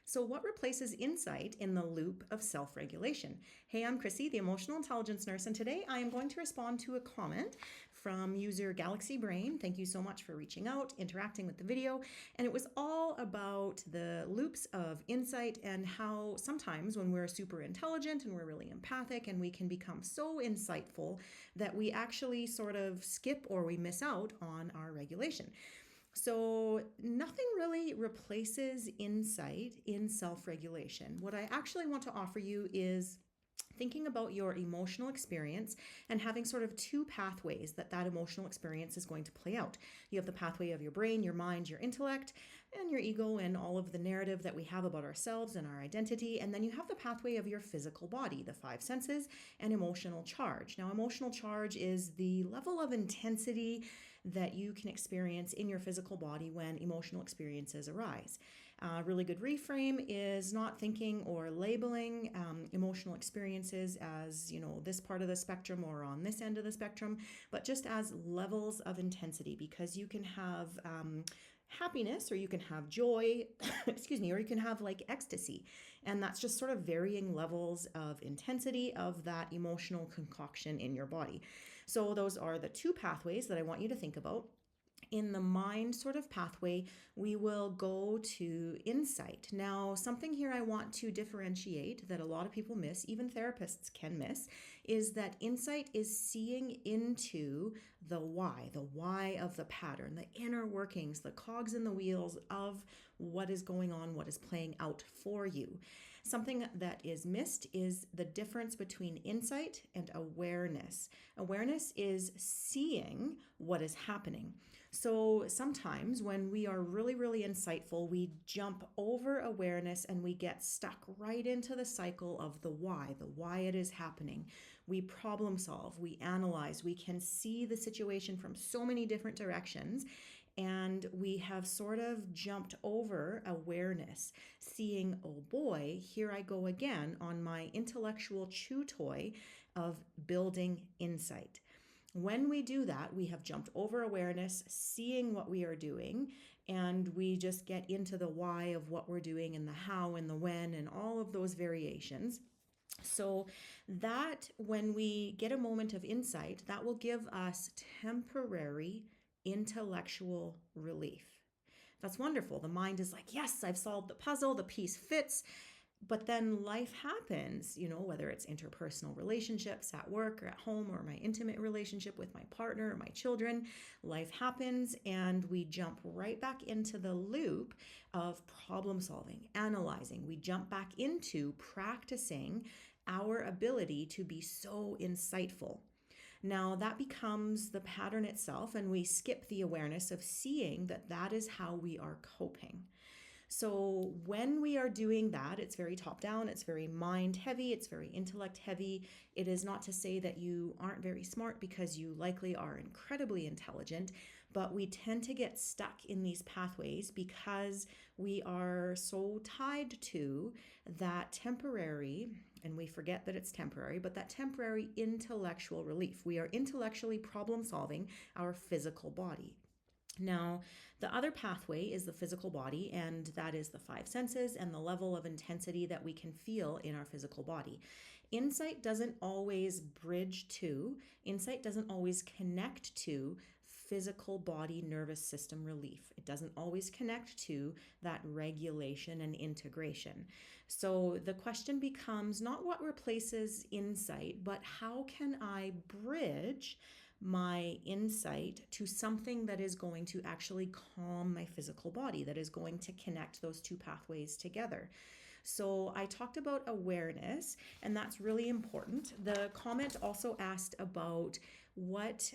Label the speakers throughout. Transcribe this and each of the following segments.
Speaker 1: So, what replaces insight in the loop of self regulation? Hey, I'm Chrissy, the emotional intelligence nurse, and today I am going to respond to a comment from user Galaxy Brain. Thank you so much for reaching out, interacting with the video. And it was all about the loops of insight and how sometimes when we're super intelligent and we're really empathic and we can become so insightful that we actually sort of skip or we miss out on our regulation. So, nothing really replaces insight in self regulation. What I actually want to offer you is thinking about your emotional experience and having sort of two pathways that emotional experience is going to play out. You have the pathway of your brain, your mind, your intellect, and your ego, and all of the narrative that we have about ourselves and our identity. And then you have the pathway of your physical body, the five senses, and emotional charge. Now, emotional charge is the level of intensity that you can experience in your physical body when emotional experiences arise. A really good reframe is not thinking or labeling emotional experiences as, this part of the spectrum or on this end of the spectrum, but just as levels of intensity, because you can have happiness or you can have joy, excuse me, or you can have like ecstasy. And that's just sort of varying levels of intensity of that emotional concoction in your body. So those are the two pathways that I want you to think about. In the mind sort of pathway, we will go to insight. Now, something here I want to differentiate that a lot of people miss, even therapists can miss, is that insight is seeing into the why of the pattern, the inner workings, the cogs in the wheels of what is going on, what is playing out for you. Something that is missed is the difference between insight and awareness. Awareness is seeing what is happening. So sometimes when we are really, really insightful, we jump over awareness and we get stuck right into the cycle of the why it is happening. We problem solve, we analyze, we can see the situation from so many different directions. And we have sort of jumped over awareness, seeing, oh boy, here I go again on my intellectual chew toy of building insight. When we do that, we have jumped over awareness, seeing what we are doing, and we just get into the why of what we're doing and the how and the when and all of those variations. So that when we get a moment of insight, that will give us temporary intellectual relief. That's wonderful. The mind is like, yes, I've solved the puzzle, the piece fits. But then life happens, whether it's interpersonal relationships at work or at home or my intimate relationship with my partner or my children, life happens and we jump right back into the loop of problem solving, analyzing. We jump back into practicing our ability to be so insightful. Now that becomes the pattern itself, and we skip the awareness of seeing that is how we are coping. So when we are doing that, it's very top down, it's very mind heavy, it's very intellect heavy. It is not to say that you aren't very smart, because you likely are incredibly intelligent, but we tend to get stuck in these pathways because we are so tied to that temporary, and we forget that it's temporary, but that temporary intellectual relief. We are intellectually problem solving our physical body. Now, the other pathway is the physical body, and that is the five senses and the level of intensity that we can feel in our physical body. Insight doesn't always insight doesn't always connect to physical body nervous system relief. It doesn't always connect to that regulation and integration. So the question becomes not what replaces insight, but how can I bridge my insight to something that is going to actually calm my physical body, that is going to connect those two pathways together. So I talked about awareness, and that's really important. The comment also asked about what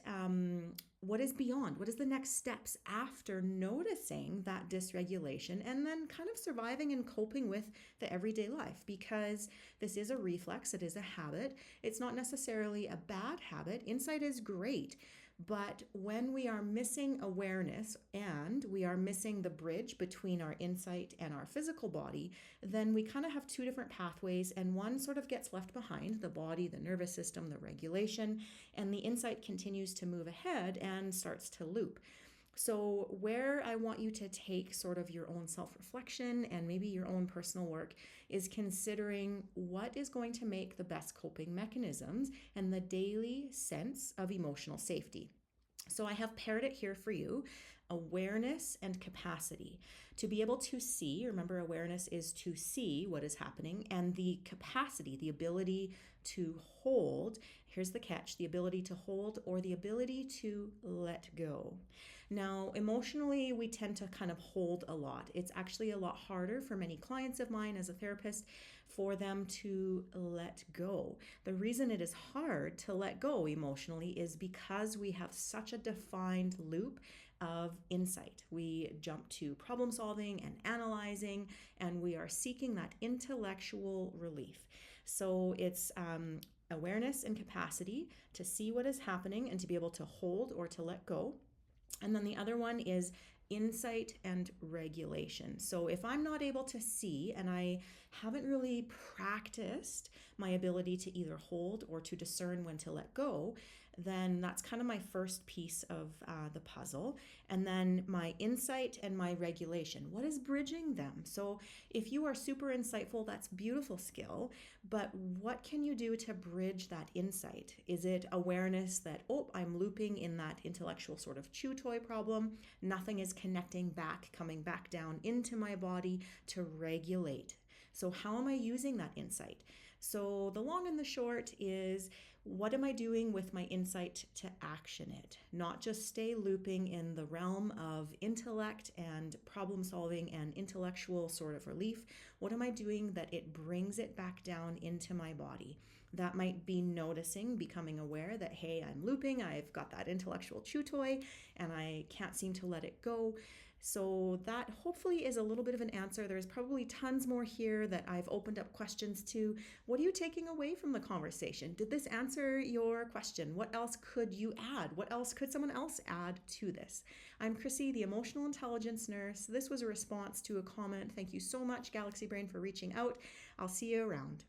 Speaker 1: is beyond, what is the next steps after noticing that dysregulation and then kind of surviving and coping with the everyday life, because this is a reflex, it is a habit. It's not necessarily a bad habit. Insight is great. But when we are missing awareness and we are missing the bridge between our insight and our physical body, then we kind of have two different pathways, and one sort of gets left behind, the body, the nervous system, the regulation, and the insight continues to move ahead and starts to loop. So, where I want you to take sort of your own self reflection and maybe your own personal work is considering what is going to make the best coping mechanisms and the daily sense of emotional safety. So I have paired it here for you: awareness and capacity. To be able to see, remember, awareness is to see what is happening, and the capacity, the ability to hold. Here's the catch: the ability to hold or the ability to let go. Now, emotionally, we tend to kind of hold a lot. It's actually a lot harder for many clients of mine as a therapist for them to let go. The reason it is hard to let go emotionally is because we have such a defined loop of insight. We jump to problem solving and analyzing, and we are seeking that intellectual relief. So it's awareness and capacity to see what is happening and to be able to hold or to let go. And then the other one is insight and regulation. So if I'm not able to see and I haven't really practiced my ability to either hold or to discern when to let go, then that's kind of my first piece of the puzzle. And then my insight and my regulation. What is bridging them? So if you are super insightful, that's beautiful skill, but what can you do to bridge that insight? Is it awareness that, oh, I'm looping in that intellectual sort of chew toy problem, nothing is connecting back, coming back down into my body to regulate? So how am I using that insight? So the long and the short is, what am I doing with my insight to action it? Not just stay looping in the realm of intellect and problem solving and intellectual sort of relief. What am I doing that it brings it back down into my body? That might be noticing, becoming aware that, hey, I'm looping, I've got that intellectual chew toy, and I can't seem to let it go. So that hopefully is a little bit of an answer. There's probably tons more here that I've opened up questions to. What are you taking away from the conversation? Did this answer your question? What else could you add? What else could someone else add to this? I'm Chrissy, the emotional intelligence nurse. This was a response to a comment. Thank you so much, Galaxy Brain, for reaching out. I'll see you around.